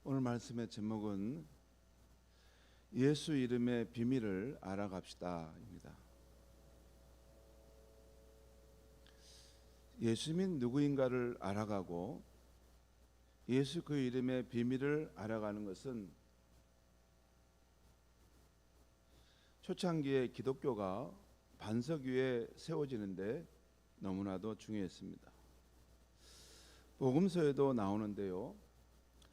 오늘 말씀의 제목은 예수 이름의 비밀을 알아갑시다입니다. 예수님이 누구인가를 알아가고 예수 그 이름의 비밀을 알아가는 것은 초창기에 기독교가 반석 위에 세워지는데 너무나도 중요했습니다. 복음서에도 나오는데요,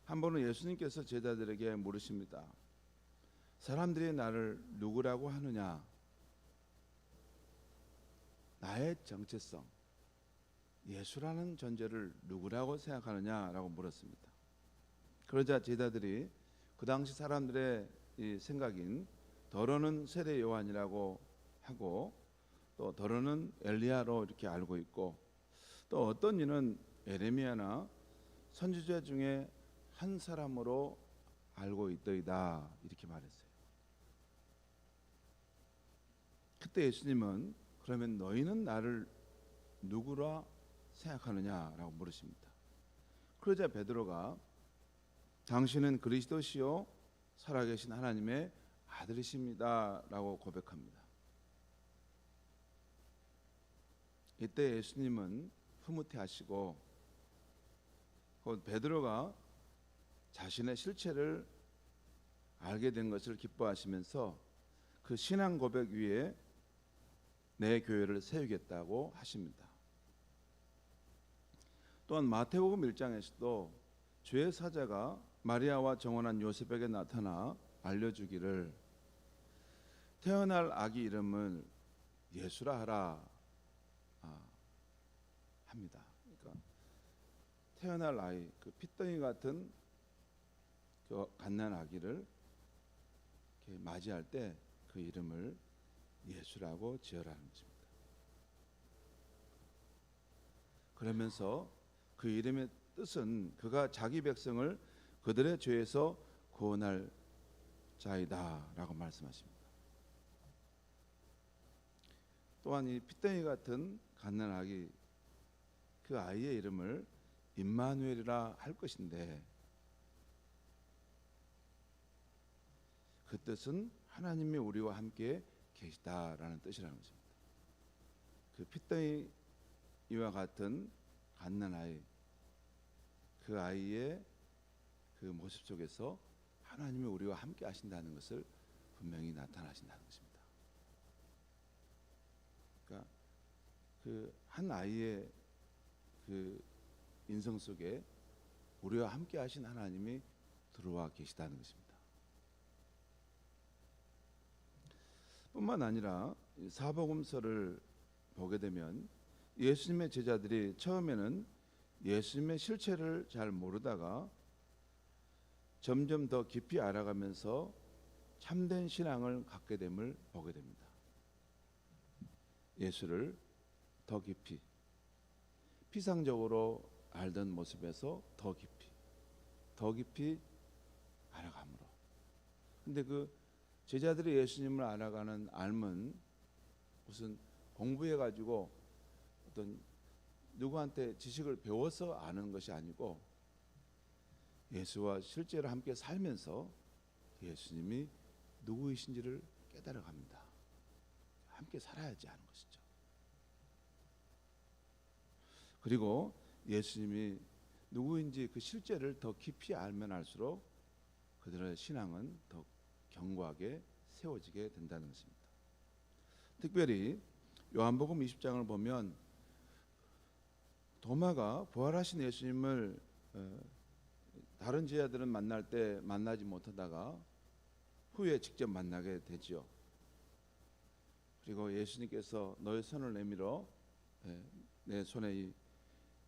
한 번은 예수님께서 제자들에게 물으십니다. 사람들이 나를 누구라고 하느냐? 나의 정체성, 예수라는 존재를 누구라고 생각하느냐라고 물었습니다. 그러자 제자들이 그 당시 사람들의 이 생각인 더러는 세례 요한이라고 하고, 또 더러는 엘리야로 이렇게 알고 있고, 또 어떤 이는 에레미야나 선지자 중에 한 사람으로 알고 있더이다, 이렇게 말했어요. 그때 예수님은 그러면 너희는 나를 누구라 생각하느냐라고 물으십니다. 그러자 베드로가 당신은 그리스도시요 살아계신 하나님의 아들이십니다 라고 고백합니다. 이때 예수님은 흐뭇해하시고 곧 베드로가 자신의 실체를 알게 된 것을 기뻐하시면서 그 신앙 고백 위에 내 교회를 세우겠다고 하십니다. 또한 마태복음 1장에서도 주의 사자가 마리아와 정혼한 요셉에게 나타나 알려주기를 태어날 아기 이름을 예수라 하라 합니다. 그러니까 태어날 아이, 그 핏덩이 같은 그 갓난 아기를 이렇게 맞이할 때 그 이름을 예수라고 지으라는 것입니다. 그러면서 그 이름의 뜻은 그가 자기 백성을 그들의 죄에서 구원할 자이다 라고 말씀하십니다. 또한 이 핏덩이 같은 갓난 아기, 그 아이의 이름을 임마누엘이라 할 것인데, 그 뜻은 하나님이 우리와 함께 계시다라는 뜻이라는 것입니다. 그 핏덩이와 같은 갓난 아이, 그 아이의 그 모습 속에서 하나님이 우리와 함께 하신다는 것을 분명히 나타나신다는 것입니다. 그러니까 그 한 아이의 그 인성 속에 우리와 함께 하신 하나님이 들어와 계시다는 것입니다. 뿐만 아니라 사복음서를 보게 되면 예수님의 제자들이 처음에는 예수님의 실체를 잘 모르다가 점점 더 깊이 알아가면서 참된 신앙을 갖게 됨을 보게 됩니다. 예수를 더 깊이, 피상적으로 알던 모습에서 더 깊이 알아감으로. 근데 그 제자들이 예수님을 알아가는 알은 무슨 공부해가지고 어떤 누구한테 지식을 배워서 아는 것이 아니고, 예수와 실제로 함께 살면서 예수님이 누구이신지를 깨달아갑니다. 함께 살아야지 하는 것이죠. 그리고 예수님이 누구인지 그 실제를 더 깊이 알면 알수록 그들의 신앙은 더 견고하게 세워지게 된다는 것입니다. 특별히 요한복음 20장을 보면 도마가 부활하신 예수님을 다른 제자들은 만날 때 만나지 못하다가 후에 직접 만나게 되지요. 그리고 예수님께서 너의 손을 내밀어 내 손에 이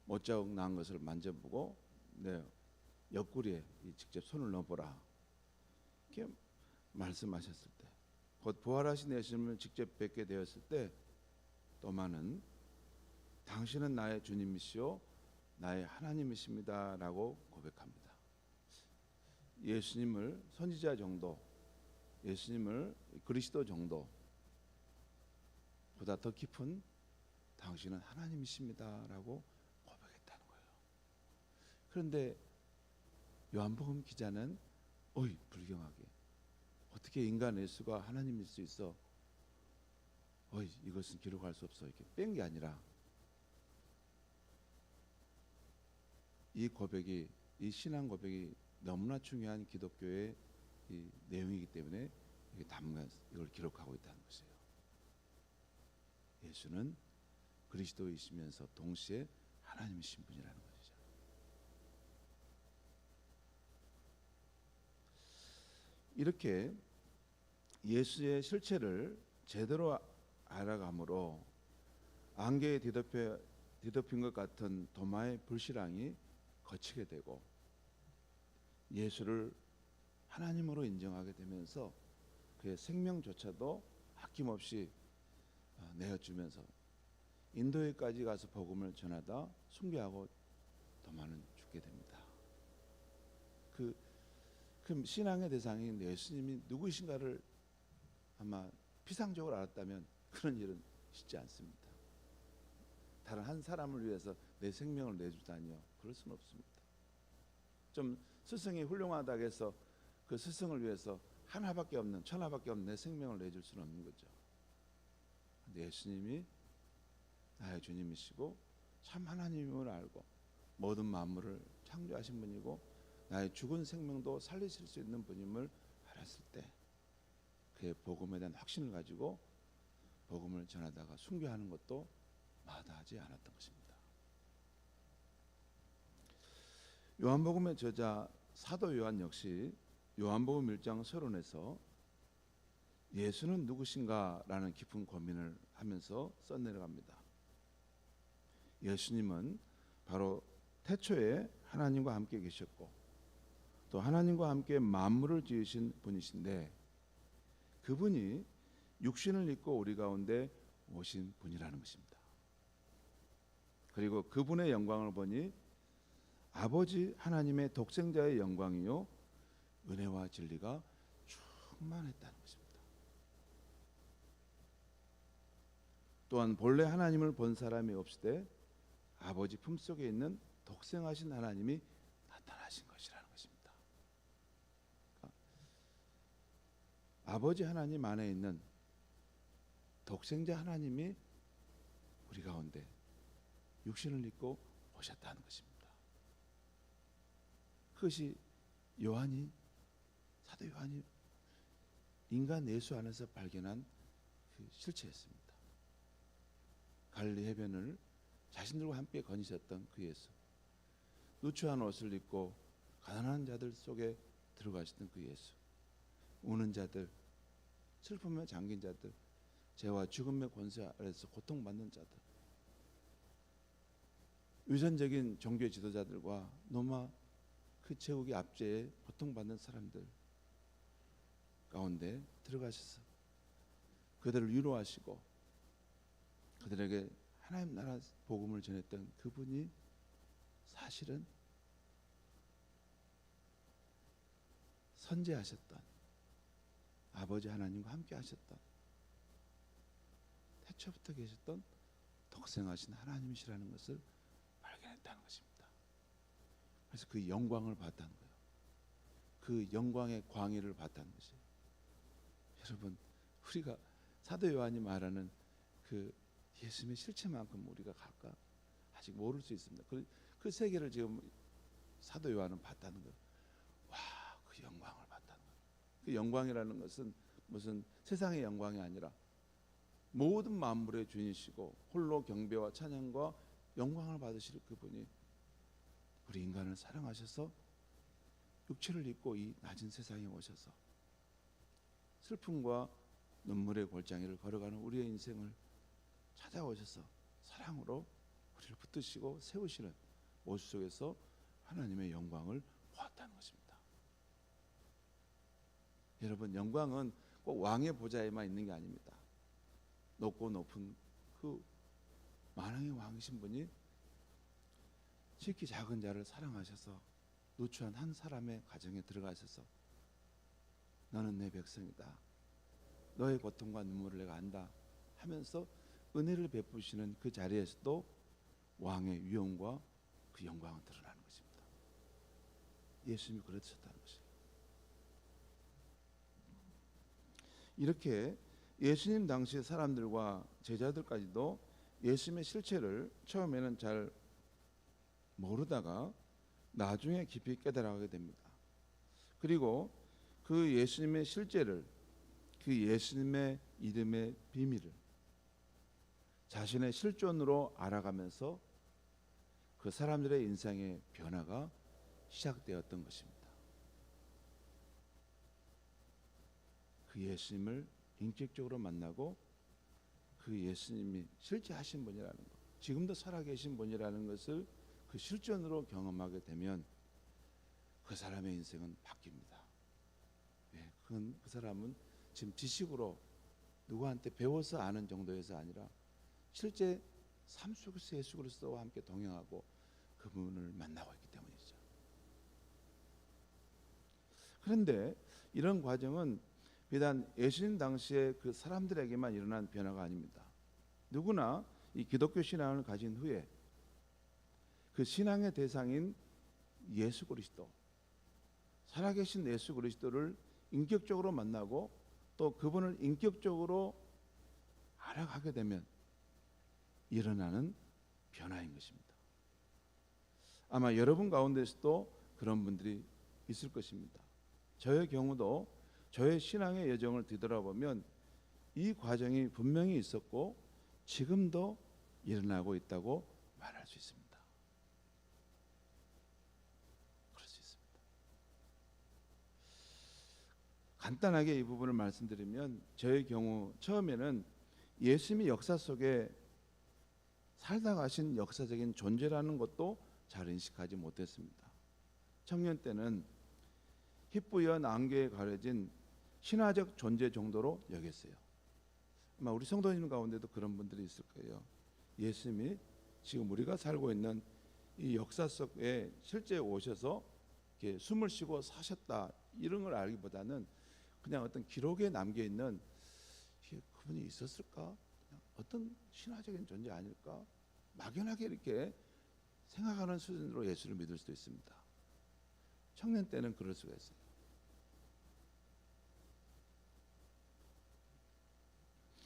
못자국 난 것을 만져보고 내 옆구리에 직접 손을 넣어보라, 이렇게 말씀하셨을 때, 곧 부활하신 예수님을 직접 뵙게 되었을 때 도마는 당신은 나의 주님이시오 나의 하나님이십니다 라고 고백합니다. 예수님을 선지자 정도, 예수님을 그리스도 정도 보다 더 깊은 당신은 하나님이십니다 라고 고백했다는 거예요. 그런데 요한복음 기자는 어이 불경하게 어떻게 인간 예수가 하나님일 수 있어? 어이 이것은 기록할 수 없어 이렇게 뺀 게 아니라 이 고백이 이 신앙 고백이 너무나 중요한 기독교의 이 내용이기 때문에 이게 담가 이걸 기록하고 있다는 것이에요. 예수는 그리스도이시면서 동시에 하나님이신 분이라는 것이죠. 이렇게 예수의 실체를 제대로 알아감으로 안개에 뒤덮인 것 같은 도마의 불신앙이 거치게 되고 예수를 하나님으로 인정하게 되면서 그의 생명조차도 아낌없이 내어주면서 인도에까지 가서 복음을 전하다 순교하고 도마는 죽게 됩니다. 그 신앙의 대상인 예수님이 누구이신가를 아마 피상적으로 알았다면 그런 일은 쉽지 않습니다. 다른 한 사람을 위해서 내 생명을 내주다니요, 그럴 수는 없습니다. 좀 스승이 훌륭하다고 해서 그 스승을 위해서 하나밖에 없는 천하밖에 없는 내 생명을 내줄 수는 없는 거죠. 근데 예수님이 나의 주님이시고 참 하나님임을 알고 모든 만물을 창조하신 분이고 나의 죽은 생명도 살리실 수 있는 분임을 알았을 때 그의 복음에 대한 확신을 가지고 복음을 전하다가 순교하는 것도 마다하지 않았던 것입니다. 요한복음의 저자 사도 요한 역시 요한복음 1장 서론에서 예수는 누구신가라는 깊은 고민을 하면서 써내려갑니다. 예수님은 바로 태초에 하나님과 함께 계셨고 또 하나님과 함께 만물을 지으신 분이신데 그분이 육신을 입고 우리 가운데 오신 분이라는 것입니다. 그리고 그분의 영광을 보니 아버지 하나님의 독생자의 영광이요 은혜와 진리가 충만했다는 것입니다. 또한 본래 하나님을 본 사람이 없으되 아버지 품속에 있는 독생하신 하나님이 나타나신 것이라는 것입니다. 그러니까 아버지 하나님 안에 있는 독생자 하나님이 우리 가운데 육신을 입고 오셨다는 것입니다. 그것이 사도 요한이 인간 예수 안에서 발견한 그 실체였습니다. 갈릴리 해변을 자신들과 함께 거니셨던 그 예수, 누추한 옷을 입고 가난한 자들 속에 들어가시던 그 예수, 우는 자들, 슬픔에 잠긴 자들, 죄와 죽음의 권세 아래서 고통받는 자들, 유전적인 종교 지도자들과 노마 그 제국의 압제에 고통받는 사람들 가운데 들어가셔서 그들을 위로하시고 그들에게 하나님 나라 복음을 전했던 그분이 사실은 선제하셨던 아버지 하나님과 함께 하셨던 태초부터 계셨던 독생하신 하나님이시라는 것을 발견했다는 것입니다. 그래서 그 영광을 봤다는 거예요. 그 영광의 광의를 봤다는 것이에요. 여러분, 우리가 사도 요한이 말하는 그 예수님의 실체만큼 우리가 갈까? 아직 모를 수 있습니다. 그 세계를 지금 사도 요한은 봤다는 거예요. 와, 그 영광을 봤다는 거예요. 그 영광이라는 것은 무슨 세상의 영광이 아니라 모든 만물의 주인이시고 홀로 경배와 찬양과 영광을 받으실 그분이 우리 인간을 사랑하셔서 육체를 입고 이 낮은 세상에 오셔서 슬픔과 눈물의 골짜기를 걸어가는 우리의 인생을 찾아오셔서 사랑으로 우리를 붙드시고 세우시는 모습 속에서 하나님의 영광을 보았다는 것입니다. 여러분, 영광은 꼭 왕의 보좌에만 있는 게 아닙니다. 높고 높은 그 만왕의 왕이신 분이 지극히 작은 자를 사랑하셔서 누추한 한 사람의 가정에 들어가셔서 너는 내 백성이다. 너의 고통과 눈물을 내가 안다 하면서 은혜를 베푸시는 그 자리에서도 왕의 위엄과 그 영광은 드러나는 것입니다. 예수님이 그러셨다는 것이에요. 이렇게 예수님 당시의 사람들과 제자들까지도 예수님의 실체를 처음에는 잘 모르다가 나중에 깊이 깨달아가게 됩니다. 그리고 그 예수님의 실제를, 그 예수님의 이름의 비밀을 자신의 실존으로 알아가면서 그 사람들의 인생의 변화가 시작되었던 것입니다. 그 예수님을 인격적으로 만나고 그 예수님이 실제 하신 분이라는 것, 지금도 살아계신 분이라는 것을 그 실존으로 경험하게 되면 그 사람의 인생은 바뀝니다. 그 사람은 지금 지식으로 누구한테 배워서 아는 정도에서 아니라 실제 삶 속에서 예수 그리스도와 함께 동행하고 그분을 만나고 있기 때문이죠. 그런데 이런 과정은 비단 예수님 당시에 그 사람들에게만 일어난 변화가 아닙니다. 누구나 이 기독교 신앙을 가진 후에 그 신앙의 대상인 예수 그리스도, 살아계신 예수 그리스도를 인격적으로 만나고 또 그분을 인격적으로 알아가게 되면 일어나는 변화인 것입니다. 아마 여러분 가운데서도 그런 분들이 있을 것입니다. 저의 경우도 저의 신앙의 여정을 뒤돌아보면 이 과정이 분명히 있었고 지금도 일어나고 있다고 말할 수 있습니다. 그럴 수 있습니다. 간단하게 이 부분을 말씀드리면 저의 경우 처음에는 예수님이 역사 속에 살다 가신 역사적인 존재라는 것도 잘 인식하지 못했습니다. 청년 때는 힙부연 안개에 가려진 신화적 존재 정도로 여겼어요. 아마 우리 성도님 가운데도 그런 분들이 있을 거예요. 예수님이 지금 우리가 살고 있는 이 역사 속에 실제 오셔서 이렇게 숨을 쉬고 사셨다 이런 걸 알기보다는 그냥 어떤 기록에 남겨 있는 그분이 있었을까? 그냥 어떤 신화적인 존재 아닐까? 막연하게 이렇게 생각하는 수준으로 예수를 믿을 수도 있습니다. 청년 때는 그럴 수가 있어요.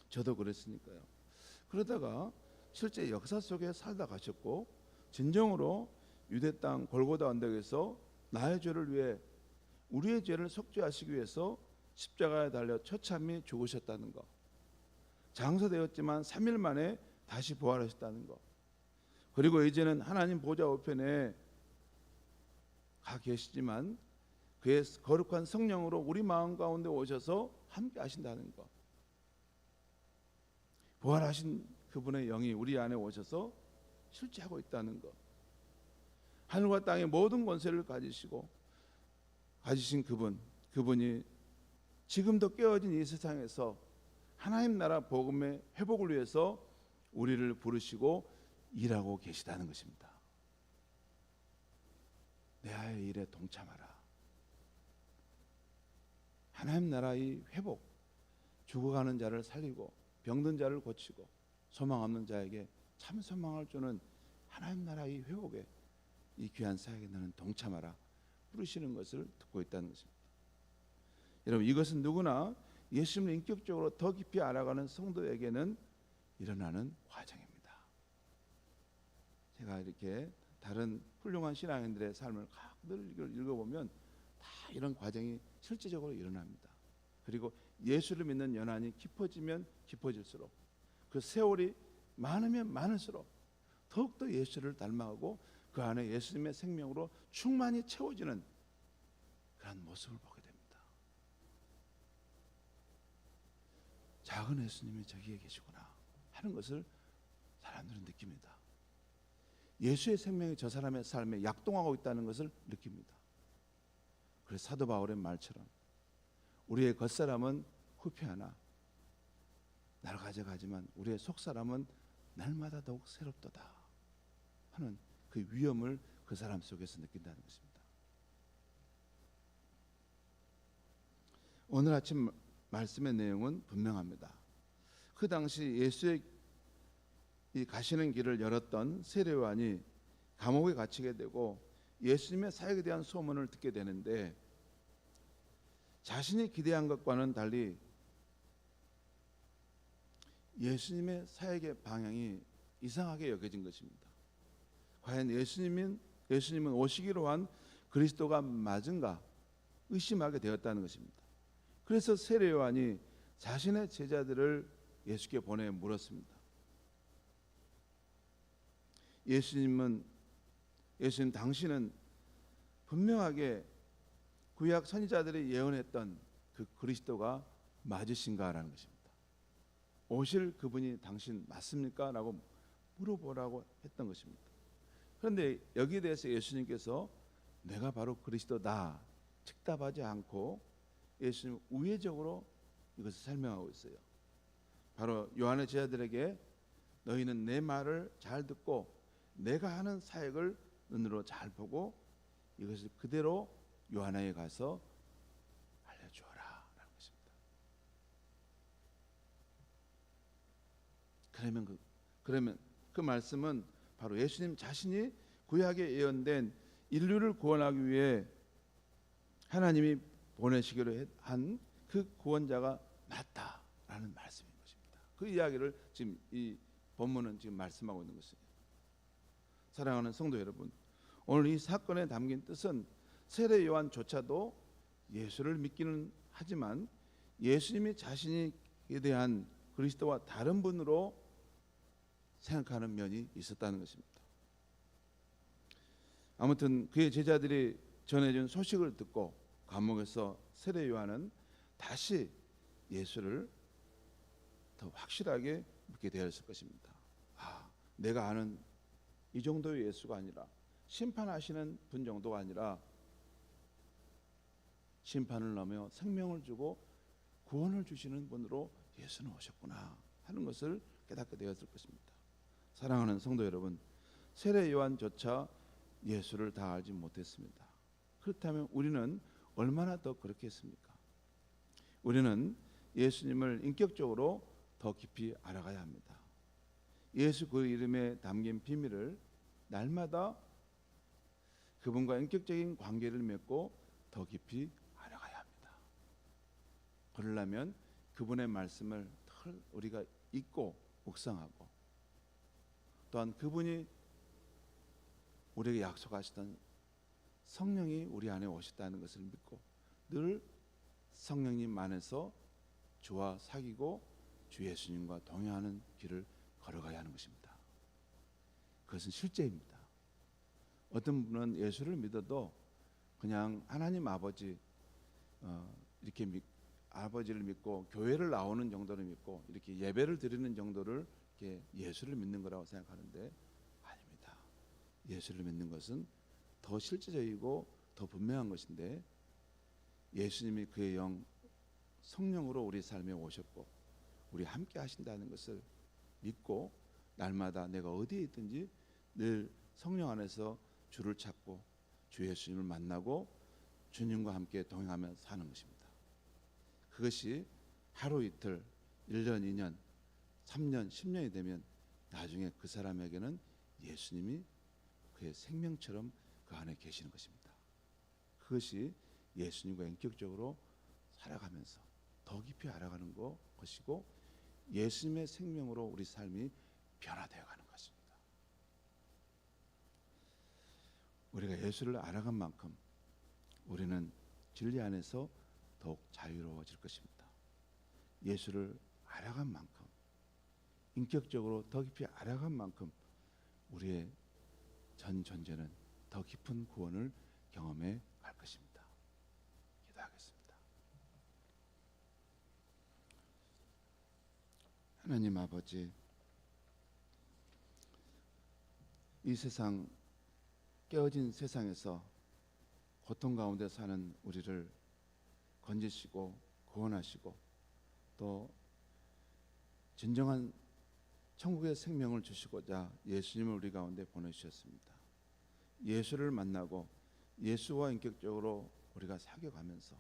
저도 그랬으니까요. 그러다가 실제 역사 속에 살다 가셨고 진정으로 유대 땅 골고다 언덕에서 나의 죄를 위해 우리의 죄를 속죄하시기 위해서 십자가에 달려 처참히 죽으셨다는 것, 장사되었지만 3일 만에 다시 부활하셨다는 것, 그리고 이제는 하나님 보좌 우편에 가 계시지만 그의 거룩한 성령으로 우리 마음 가운데 오셔서 함께 하신다는 것, 부활하신 그분의 영이 우리 안에 오셔서 실제하고 있다는 것, 하늘과 땅의 모든 권세를 가지신 그분이 지금도 깨어진 이 세상에서 하나님 나라 복음의 회복을 위해서 우리를 부르시고 일하고 계시다는 것입니다. 내 아의 일에 동참하라. 하나님 나라의 회복, 죽어가는 자를 살리고 병든 자를 고치고 소망 없는 자에게 참 소망을 주는 하나님 나라의 회복에 이 귀한 사역에 너는 동참하라 부르시는 것을 듣고 있다는 것입니다. 여러분, 이것은 누구나 예수님을 인격적으로 더 깊이 알아가는 성도에게는 일어나는 과정입니다. 제가 이렇게 다른 훌륭한 신앙인들의 삶을 늘 읽어보면 다 이런 과정이 실제적으로 일어납니다. 그리고 예수를 믿는 연한이 깊어지면 깊어질수록 그 세월이 많으면 많을수록 더욱더 예수를 닮아가고 그 안에 예수님의 생명으로 충만히 채워지는 그런 모습을 보게 됩니다. 작은 예수님이 저기에 계시구나 하는 것을 사람들은 느낍니다. 예수의 생명이 저 사람의 삶에 약동하고 있다는 것을 느낍니다. 그래서 사도 바울의 말처럼 우리의 겉사람은 후패하나 날 가져가지만 우리의 속사람은 날마다 더욱 새롭도다 하는 그 위엄을 그 사람 속에서 느낀다는 것입니다. 오늘 아침 말씀의 내용은 분명합니다. 그 당시 예수의 이 가시는 길을 열었던 세례요한이 감옥에 갇히게 되고 예수님의 사역에 대한 소문을 듣게 되는데 자신이 기대한 것과는 달리 예수님의 사역의 방향이 이상하게 여겨진 것입니다. 과연 예수님은 오시기로 한 그리스도가 맞은가 의심하게 되었다는 것입니다. 그래서 세례 요한이 자신의 제자들을 예수께 보내 물었습니다. 예수님 당신은 분명하게 구약 선지자들이 예언했던 그 그리스도가 맞으신가라는 것입니다. 오실 그분이 당신 맞습니까? 라고 물어보라고 했던 것입니다. 그런데 여기에 대해서 예수님께서 내가 바로 그리스도다 즉답하지 않고 예수님 우회적으로 이것을 설명하고 있어요. 바로 요한의 제자들에게 너희는 내 말을 잘 듣고 내가 하는 사역을 눈으로 잘 보고 이것을 그대로 요한에게 가서 알려주어라 라는 것입니다. 그러면 그 말씀은 바로 예수님 자신이 구약에 예언된 인류를 구원하기 위해 하나님이 보내시기로 한 그 구원자가 맞다라는 말씀인 것입니다. 그 이야기를 지금 이 본문은 지금 말씀하고 있는 것이에요. 사랑하는 성도 여러분, 오늘 이 사건에 담긴 뜻은 세례 요한조차도 예수를 믿기는 하지만 예수님이 자신이 대한 그리스도와 다른 분으로 생각하는 면이 있었다는 것입니다. 아무튼 그의 제자들이 전해준 소식을 듣고 감옥에서 세례 요한은 다시 예수를 더 확실하게 믿게 되었을 것입니다. 내가 아는 이 정도의 예수가 아니라 심판하시는 분 정도가 아니라 심판을 넘어 생명을 주고 구원을 주시는 분으로 예수는 오셨구나 하는 것을 깨닫게 되었을 것입니다. 사랑하는 성도 여러분, 세례 요한조차 예수를 다 알지 못했습니다. 그렇다면 우리는 얼마나 더 그렇겠습니까? 우리는 예수님을 인격적으로 더 깊이 알아가야 합니다. 예수 그 이름에 담긴 비밀을 날마다 그분과 인격적인 관계를 맺고 더 깊이 알아가야 합니다. 그러려면 그분의 말씀을 우리가 읽고 묵상하고 또한 그분이 우리에게 약속하시던 성령이 우리 안에 오셨다는 것을 믿고 늘 성령님 안에서 주와 사귀고 주 예수님과 동행하는 길을 걸어가야 하는 것입니다. 그것은 실제입니다. 어떤 분은 예수를 믿어도 그냥 하나님 아버지 이렇게 아버지를 믿고 교회를 나오는 정도를 믿고 이렇게 예배를 드리는 정도를 이렇게 예수를 믿는 거라고 생각하는데 아닙니다. 예수를 믿는 것은 더 실제적이고 더 분명한 것인데 예수님이 그의 영 성령으로 우리 삶에 오셨고 우리 함께 하신다는 것을 믿고 날마다 내가 어디에 있든지 늘 성령 안에서 주를 찾고 주 예수님을 만나고 주님과 함께 동행하며 사는 것입니다. 그것이 하루 이틀 1년 2년 3년 10년이 되면 나중에 그 사람에게는 예수님이 그의 생명처럼 그 안에 계시는 것입니다. 그것이 예수님과 인격적으로 살아가면서 더 깊이 알아가는 것이고 예수님의 생명으로 우리 삶이 변화되어 가는 것입니다. 우리가 예수를 알아간 만큼 우리는 진리 안에서 더욱 자유로워질 것입니다. 예수를 알아간 만큼 인격적으로 더 깊이 알아간 만큼 우리의 전 존재는 더 깊은 구원을 경험해 갈 것입니다. 기도하겠습니다. 하나님 아버지, 이 세상 깨어진 세상에서 고통 가운데 사는 우리를 건지시고 구원하시고 또 진정한 천국의 생명을 주시고자 예수님을 우리 가운데 보내주셨습니다. 예수를 만나고 예수와 인격적으로 우리가 사귀어가면서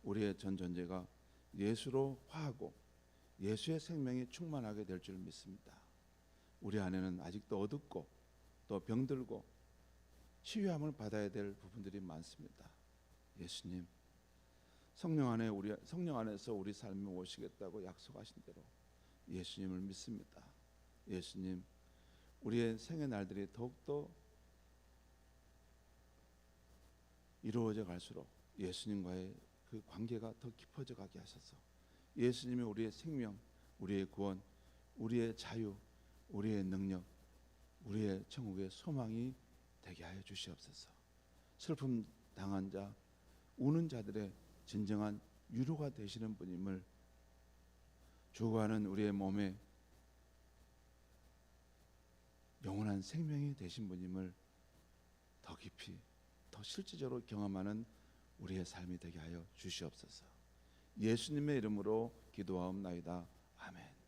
우리의 전 존재가 예수로 화하고 예수의 생명이 충만하게 될 줄 믿습니다. 우리 안에는 아직도 어둡고 또 병들고 치유함을 받아야 될 부분들이 많습니다. 예수님, 성령 안에서 우리 삶에 오시겠다고 약속하신 대로 예수님을 믿습니다. 예수님, 우리의 생의 날들이 더욱더 이루어져 갈수록 예수님과의 그 관계가 더 깊어져 가게 하셔서 예수님이 우리의 생명, 우리의 구원, 우리의 자유, 우리의 능력, 우리의 천국의 소망이 되게 하여 주시옵소서. 슬픔 당한 자, 우는 자들의 진정한 위로가 되시는 분임을, 죽어가는 우리의 몸에 영원한 생명이 되신 분임을 더 깊이, 더 실질적으로 경험하는 우리의 삶이 되게 하여 주시옵소서. 예수님의 이름으로 기도하옵나이다. 아멘.